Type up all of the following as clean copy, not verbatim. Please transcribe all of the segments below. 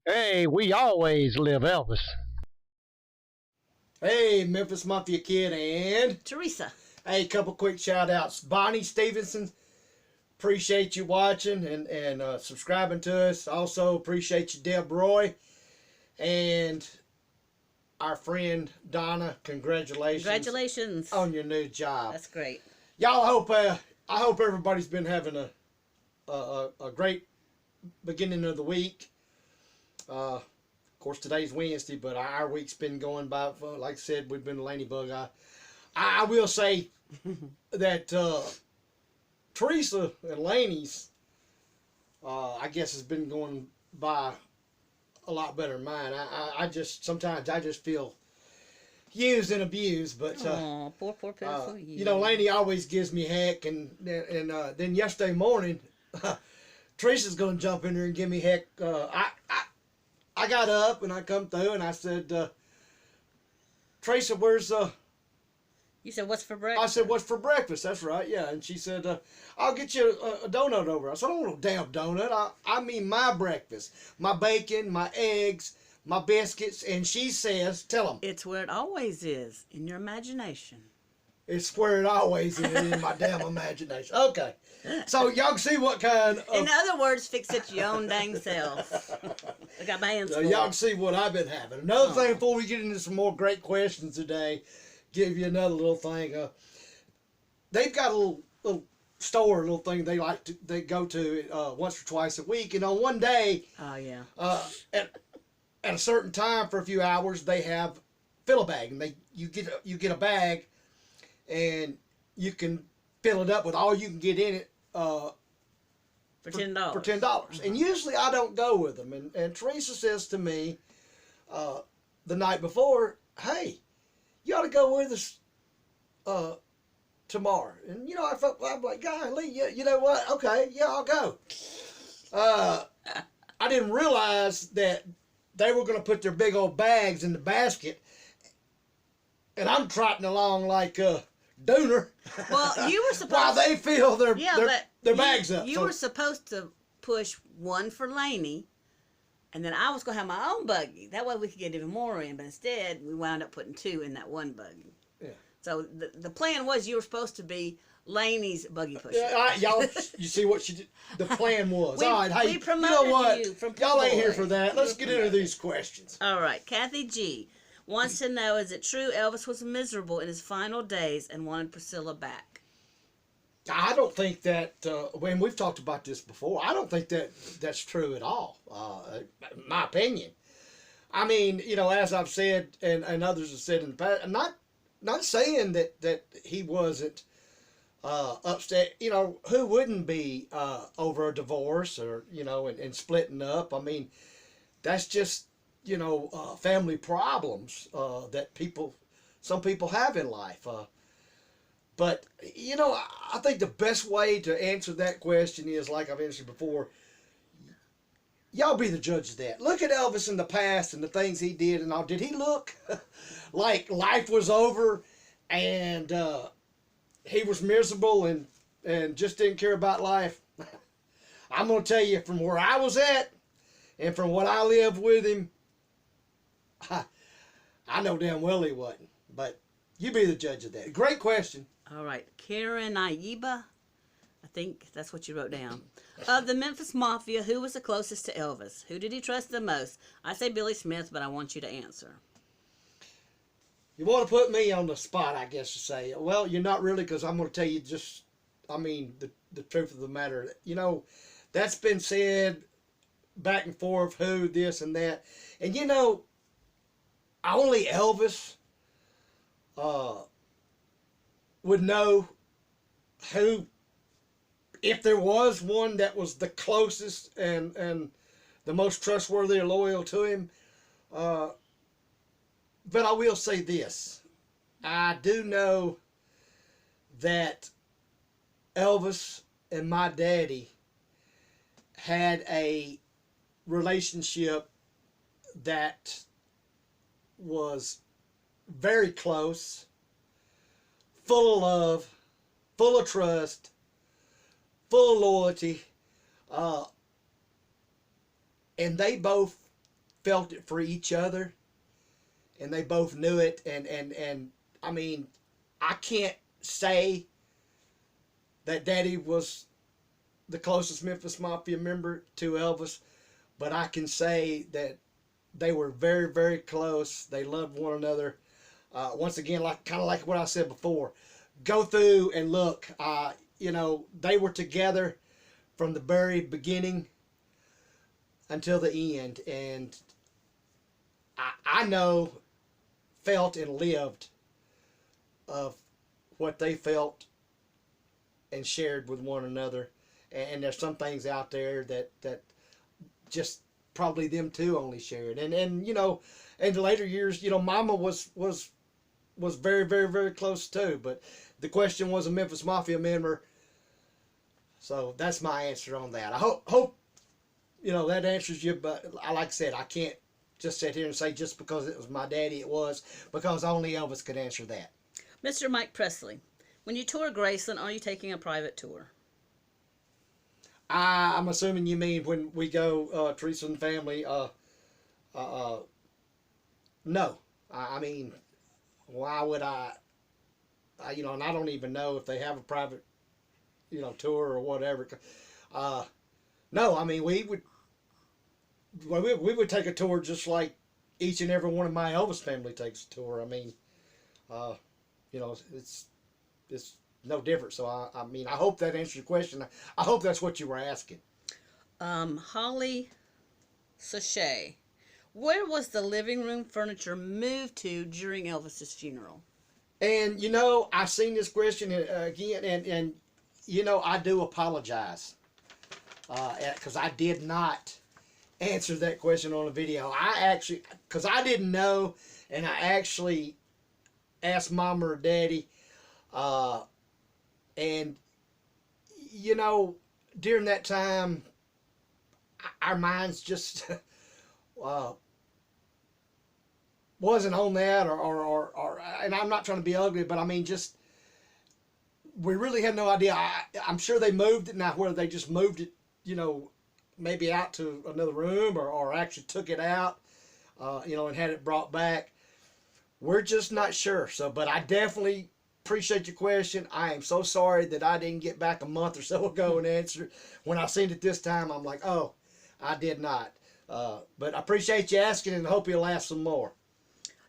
Hey, we always live Elvis. Hey, Memphis Mafia kid and Teresa. hey, couple quick shout outs. Bonnie Stevenson, appreciate you watching and subscribing to us. Also appreciate you, Deb Roy, and our friend Donna. Congratulations on your new job. That's great. Y'all I hope everybody's been having a great beginning of the week. Of course, today's Wednesday, but our week's been going by. Like I said, we've been ladybug. I will say that Teresa and Laney's, I guess, has been going by a lot better than mine. I just sometimes I just feel used and abused, but poor pitiful you. you know, Laney always gives me heck, and then yesterday morning, Teresa's gonna jump in there and give me heck. I got up and I come through and I said, Teresa, where's You said, what's for breakfast? I said, what's for breakfast? That's right, yeah. And she said, I'll get you a donut over. I said, I don't want no damn donut. I mean my breakfast. My bacon, my eggs, my biscuits. And she says, tell them. It's where it always is, in your imagination. It's where it always is, in my damn imagination. Okay. So y'all can see what kind of... In other words, fix it your own dang self. I got my hands full. Y'all can see what I've been having. Another thing before we get into some more great questions today, give you another little thing. They've got a little store, little thing they go to once or twice a week, and on one day, Oh, yeah. at a certain time for a few hours, they have fill a bag, and you get a bag, and you can fill it up with all you can get in it. For $10. For $10. And usually I don't go with them. And Teresa says to me the night before, hey, you ought to go with us tomorrow. And, you know, I'm like, golly, you know what? Okay, yeah, I'll go. I didn't realize that they were going to put their big old bags in the basket. And I'm trotting along like Dooner. Well, you were supposed while they fill their bags up. You were supposed to push one for Laney, and then I was going to have my own buggy. That way we could get even more in, but instead we wound up putting two in that one buggy. Yeah. So the plan was you were supposed to be Laney's buggy pusher. Yeah, y'all, you see what she did? The plan was. All right, hey, we promoted you know what? you from Y'all ain't boy. here for that. Let's get into these questions. All right, Kathy G wants to know, is it true Elvis was miserable in his final days and wanted Priscilla back? I don't think that, when we've talked about this before, I don't think that's true at all, my opinion. I mean, you know, as I've said, and others have said in the past, I'm not saying that he wasn't upset. You know, who wouldn't be over a divorce or, you know, and splitting up? I mean, that's just, you know, family problems that some people have in life. But, you know, I think the best way to answer that question is, like I've answered before, y'all be the judge of that. Look at Elvis in the past and the things he did and all. Did he look like life was over and he was miserable and just didn't care about life? I'm going to tell you, from where I was at and from what I lived with him, I know damn well he wasn't. But you be the judge of that. Great question. All right, Karen Aiba, I think that's what you wrote down. Of the Memphis Mafia, who was the closest to Elvis? Who did he trust the most? I say Billy Smith, but I want you to answer. You want to put me on the spot, I guess, to say, well, you're not really, because I'm going to tell you just, I mean, the truth of the matter. You know, that's been said back and forth, who, this and that. And, you know, only Elvis would know who, if there was one that was the closest and the most trustworthy or loyal to him. But I will say this. I do know that Elvis and my daddy had a relationship that was very close, full of love, full of trust, full of loyalty, and they both felt it for each other, and they both knew it. And I mean, I can't say that Daddy was the closest Memphis Mafia member to Elvis, but I can say that they were very, very close. They loved one another. Once again, kind of like what I said before, go through and look. They were together from the very beginning until the end, and I know, felt, and lived of what they felt and shared with one another. And there's some things out there that just probably them two only shared. And in the later years, Mama was very, very, very close too. But the question was a Memphis Mafia member. So that's my answer on that. I hope that answers you. But like I said, I can't just sit here and say just because it was my daddy it was, because only Elvis could answer that. Mr. Mike Presley, when you tour Graceland, are you taking a private tour? I'm assuming you mean when we go, Teresa and family. No. I mean, why would I? And I don't even know if they have a private, tour or whatever. No, I mean, we would take a tour just like each and every one of my Elvis family takes a tour. I mean, it's no different. So I mean, I hope that answers your question. I hope that's what you were asking. Holly Sachet, where was the living room furniture moved to during Elvis's funeral? And I've seen this question again, and I do apologize because I did not answer that question on the video. Because I didn't know, and I actually asked Mama or Daddy. And during that time, our minds just wasn't on that, or and I'm not trying to be ugly, but I mean, just we really had no idea. I'm sure they moved it now, whether they just moved it, maybe out to another room, or actually took it out, and had it brought back. We're just not sure. So, but I definitely appreciate your question. I am so sorry that I didn't get back a month or so ago and answer. When I seen it this time, I'm like, oh, I did not. But I appreciate you asking, and hope you'll ask some more.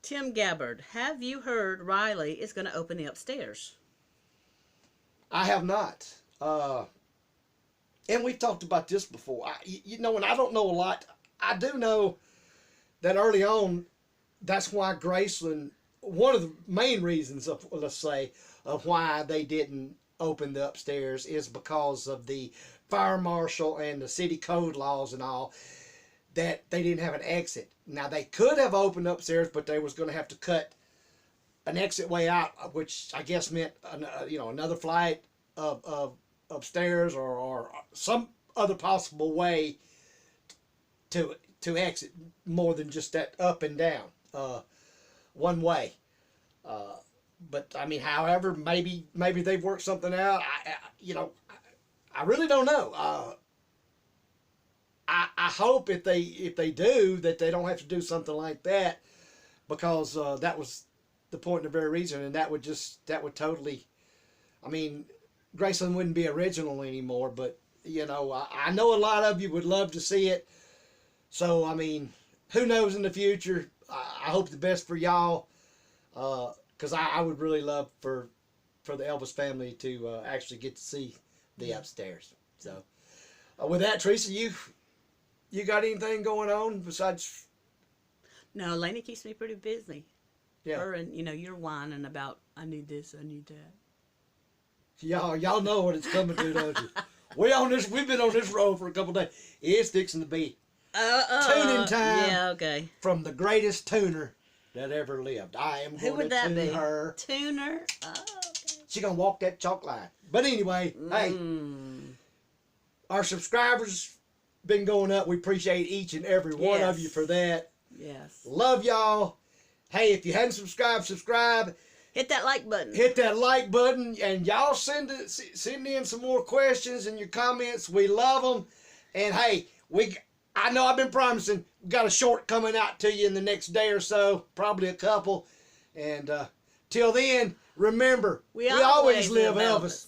Tim Gabbard, have you heard Riley is going to open the upstairs? I have not. And we've talked about this before. And I don't know a lot. I do know that early on, that's why Graceland, one of the main reasons of, let's say, of why they didn't open the upstairs is because of the fire marshal and the city code laws and all, that they didn't have an exit. Now, they could have opened upstairs, but they was going to have to cut an exit way out, which I guess meant, another flight of upstairs, or some other possible way to exit, more than just that up and down, one way. But I mean, however, maybe they've worked something out. I really don't know. I hope if they do, that they don't have to do something like that, because that was the point and the very reason, and that would totally, I mean, Graceland wouldn't be original anymore. But I know a lot of you would love to see it. So I mean, who knows in the future? I hope the best for y'all, because I would really love for the Elvis family to actually get to see the upstairs. So with that, Teresa, you got anything going on besides? No, Lainey keeps me pretty busy. Yeah. Her and you're whining about, I need this, I need that. Y'all know what it's coming to, don't you? We've been on this road for a couple days. It's fixing to be tuning time. Yeah, okay. From the greatest tuner that ever lived. I am going to tune her. Tuner? Oh, okay. She's going to walk that chalk line. But anyway, hey, our subscribers been going up. We appreciate each and every one of you for that. Yes. Love y'all. Hey, if you hadn't subscribed, subscribe. Hit that like button. Hit that like button, and y'all send in some more questions and your comments. We love them. And hey, I know I've been promising. We've got a short coming out to you in the next day or so, probably a couple. And till then, remember, we always live Elvis.